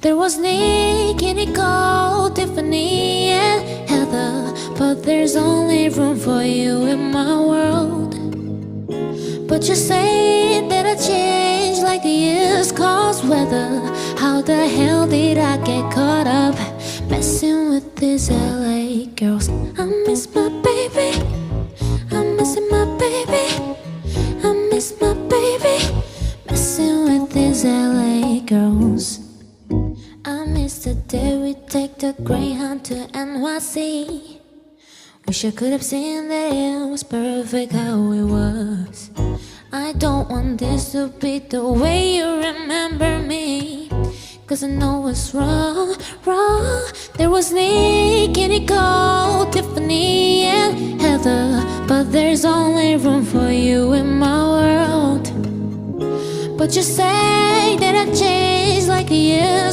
There was Nick, Nicole, Tiffany, and Heather, but there's only room for you in my world. But you say that I changed like the years cause weather. How the hell did I get caught up messing with these LA girls? I miss my baby, I'm missing my baby, I miss my baby, messing with these LA girls. I miss the day we take the Greyhound to NYC. Wish I could have seen that it was perfect how it was. I don't want this to be the way you remember me, cause I know it's wrong, wrong. There was Nick, Nicole, Tiffany, and Heather, but there's only room for you in my world. But you say that I changed like a year